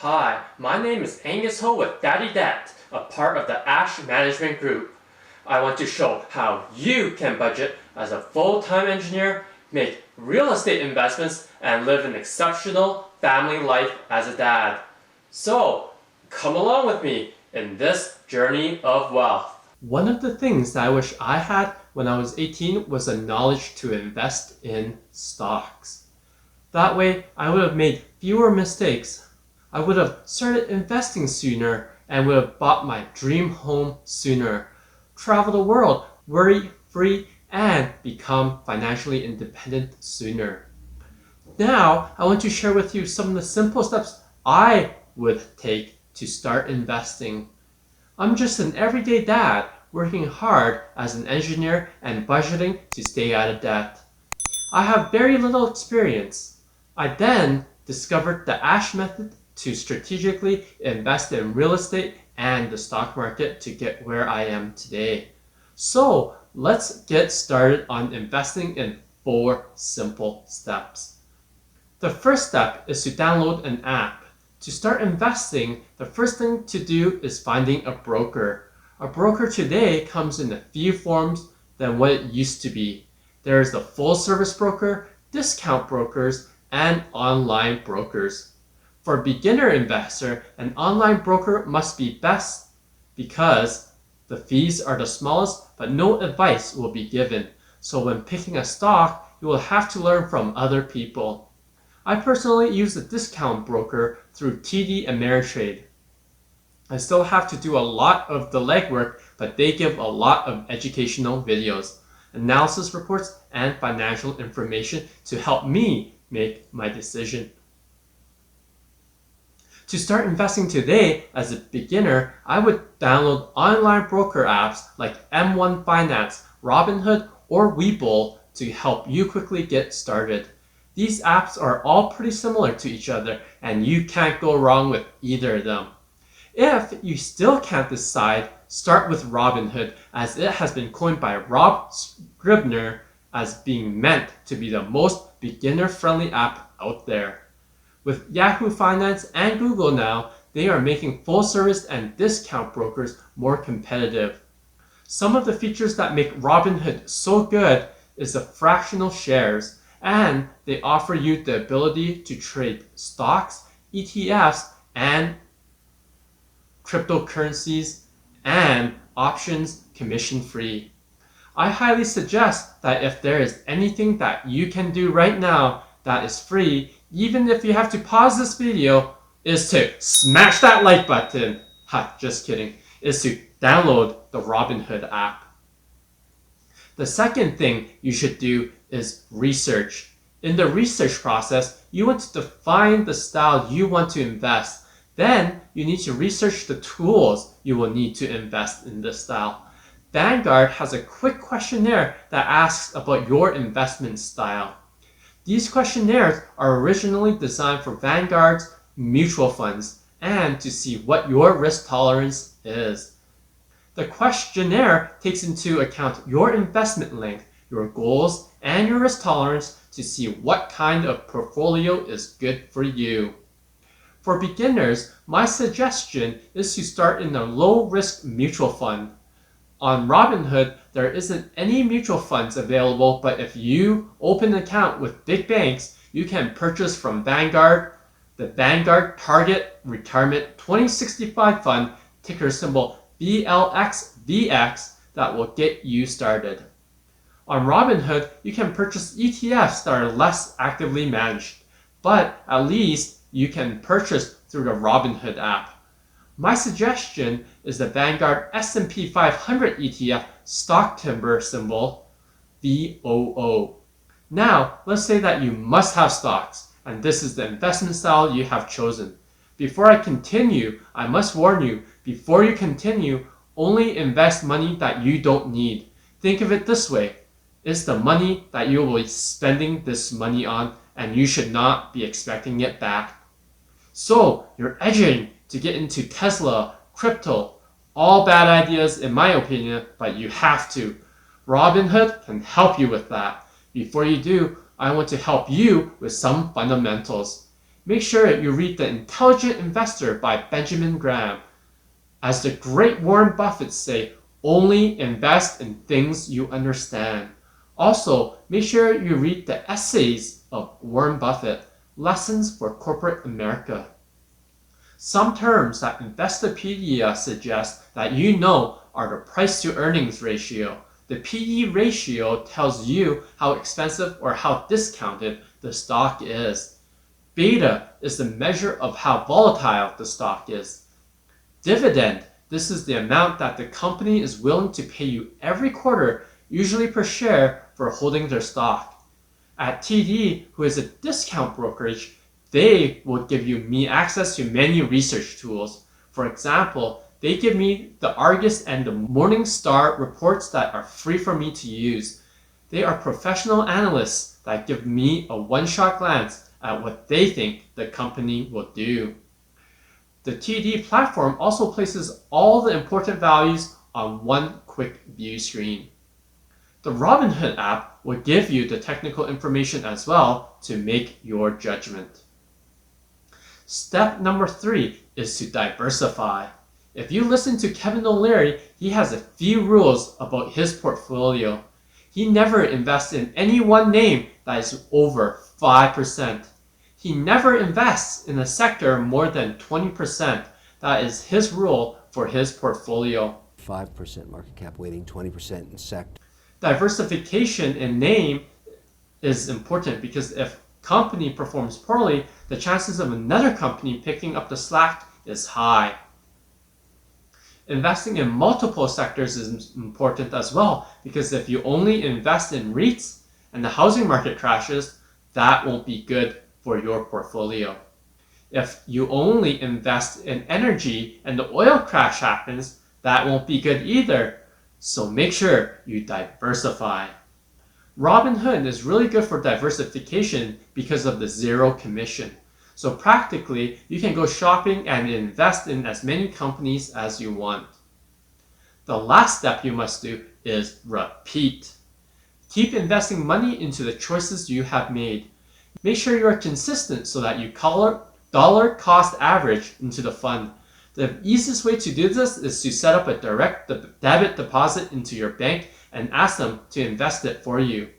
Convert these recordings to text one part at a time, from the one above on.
Hi, my name is Angus Ho with Daddy Dat, a part of the Ash Management Group. I want to show how you can budget as a full-time engineer, make real estate investments, and live an exceptional family life as a dad. So, come along with me in this journey of wealth. One of the things that I wish I had when I was 18 was the knowledge to invest in stocks. That way, I would have made fewer mistakes. I would have started investing sooner and would have bought my dream home sooner, travel the world worry-free, and become financially independent sooner. Now, I want to share with you some of the simple steps I would take to start investing. I'm just an everyday dad working hard as an engineer and budgeting to stay out of debt. I have very little experience. I then discovered the Ash method to strategically invest in real estate and the stock market to get where I am today. So let's get started on investing in 4 simple steps. The first step is to download an app. To start investing, the first thing to do is finding a broker. A broker today comes in a few forms than what it used to be. There is the full service broker, discount brokers, and online brokers. For a beginner investor, an online broker must be best because the fees are the smallest, but no advice will be given. So when picking a stock, you will have to learn from other people. I personally use a discount broker through TD Ameritrade. I still have to do a lot of the legwork, but they give a lot of educational videos, analysis reports, and financial information to help me make my decision. To start investing today as a beginner, I would download online broker apps like M1 Finance, Robinhood, or Webull to help you quickly get started. These apps are all pretty similar to each other and you can't go wrong with either of them. If you still can't decide, start with Robinhood as it has been coined by Rob Scribner as being meant to be the most beginner-friendly app out there. With Yahoo Finance and Google now, they are making full-service and discount brokers more competitive. Some of the features that make Robinhood so good is the fractional shares, and they offer you the ability to trade stocks, ETFs, and cryptocurrencies, and options commission-free. I highly suggest that if there is anything that you can do right now that is free, even if you have to pause this video, is to smash that like button. Just kidding. Is to download the Robinhood app. The second thing you should do is research. In the research process, you want to define the style you want to invest. Then you need to research the tools you will need to invest in this style. Vanguard has a quick questionnaire that asks about your investment style. These questionnaires are originally designed for Vanguard's mutual funds and to see what your risk tolerance is. The questionnaire takes into account your investment length, your goals, and your risk tolerance to see what kind of portfolio is good for you. For beginners, my suggestion is to start in a low-risk mutual fund. On Robinhood, there isn't any mutual funds available, but if you open an account with big banks, you can purchase from Vanguard, the Vanguard Target Retirement 2065 Fund, ticker symbol VLXVX, that will get you started. On Robinhood, you can purchase ETFs that are less actively managed, but at least you can purchase through the Robinhood app. My suggestion is the Vanguard S&P 500 ETF stock timber symbol VOO. Now, let's say that you must have stocks, and this is the investment style you have chosen. Before I continue, I must warn you, before you continue, only invest money that you don't need. Think of it this way. It's the money that you will be spending this money on, and you should not be expecting it back. So, you're edging to get into Tesla, crypto, all bad ideas in my opinion, but you have to. Robinhood can help you with that. Before you do, I want to help you with some fundamentals. make sure you read The Intelligent Investor by Benjamin Graham. As the great Warren Buffett say, only invest in things you understand. Also, make sure you read the essays of Warren Buffett, Lessons for Corporate America. Some terms that Investopedia suggests that you know are the price to earnings ratio. The PE ratio tells you how expensive or how discounted the stock is. Beta is the measure of how volatile the stock is. Dividend, this is the amount that the company is willing to pay you every quarter, usually per share, for holding their stock. At TD, who is a discount brokerage, they will give me access to many research tools. For example, they give me the Argus and the Morningstar reports that are free for me to use. They are professional analysts that give me a one-shot glance at what they think the company will do. The TD platform also places all the important values on one quick view screen. The Robinhood app will give you the technical information as well to make your judgment. Step number 3 is to diversify. If you listen to Kevin O'Leary, he has a few rules about his portfolio. He never invests in any one name that is over 5%. He never invests in a sector more than 20%. That is his rule for his portfolio. 5% market cap weighting, 20% in sector. Diversification in name is important because if company performs poorly, the chances of another company picking up the slack is high. Investing in multiple sectors is important as well because if you only invest in REITs and the housing market crashes, that won't be good for your portfolio. If you only invest in energy and the oil crash happens, that won't be good either. So make sure you diversify. Robinhood is really good for diversification because of the zero commission. So practically, you can go shopping and invest in as many companies as you want. The last step you must do is repeat. Keep investing money into the choices you have made. Make sure you are consistent so that you dollar cost average into the fund. The easiest way to do this is to set up a direct debit deposit into your bank and ask them to invest it for you.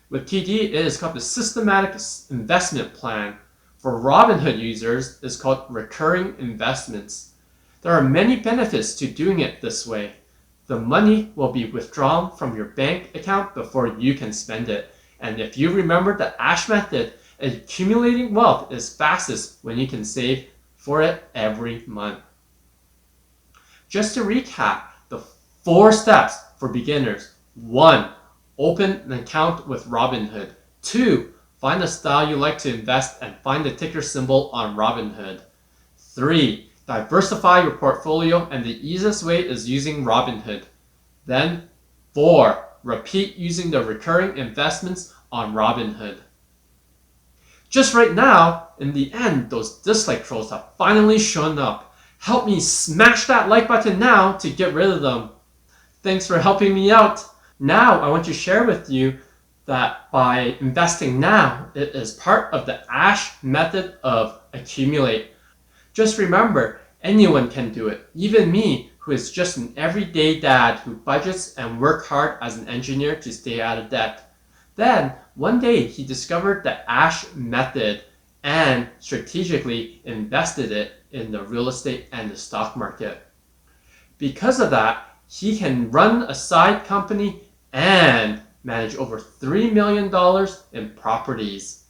With TD, it is called the Systematic Investment Plan. For Robinhood users, it's called Recurring Investments. There are many benefits to doing it this way. The money will be withdrawn from your bank account before you can spend it. And if you remember the ASH method, accumulating wealth is fastest when you can save for it every month. Just to recap, the 4 steps for beginners. 1. Open an account with Robinhood. 2. Find a style you like to invest and find the ticker symbol on Robinhood. 3. Diversify your portfolio, and the easiest way is using Robinhood. Then 4. Repeat using the recurring investments on Robinhood. Just right now, in the end, those dislike trolls have finally shown up. Help me smash that like button now to get rid of them. Thanks for helping me out. Now I want to share with you that by investing now, it is part of the ASH method of accumulate. Just remember, anyone can do it. Even me, who is just an everyday dad who budgets and works hard as an engineer to stay out of debt. Then, one day he discovered the ASH method and strategically invested it in the real estate and the stock market. Because of that, he can run a side company and manage over $3 million in properties.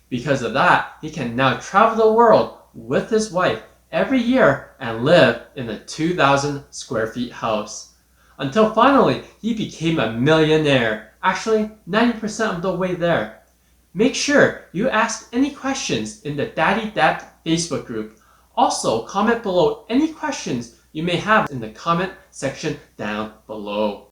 Because of that, he can now travel the world with his wife every year and live in a 2,000 square feet house. Until finally, he became a millionaire. Actually, 90% of the way there. Make sure you ask any questions in the Daddy Debt Facebook group. Also, comment below any questions you may have in the comment section down below.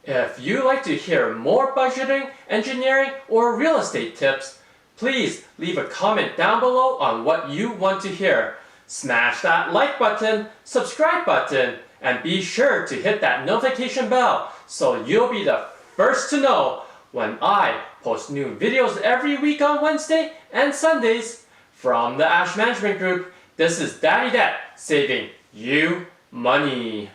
If you like to hear more budgeting, engineering, or real estate tips, please leave a comment down below on what you want to hear. Smash that like button, subscribe button, and be sure to hit that notification bell so you'll be the first to know when I post new videos every week on Wednesday and Sundays. From the Ash Management Group, this is Daddy Dad saving you money.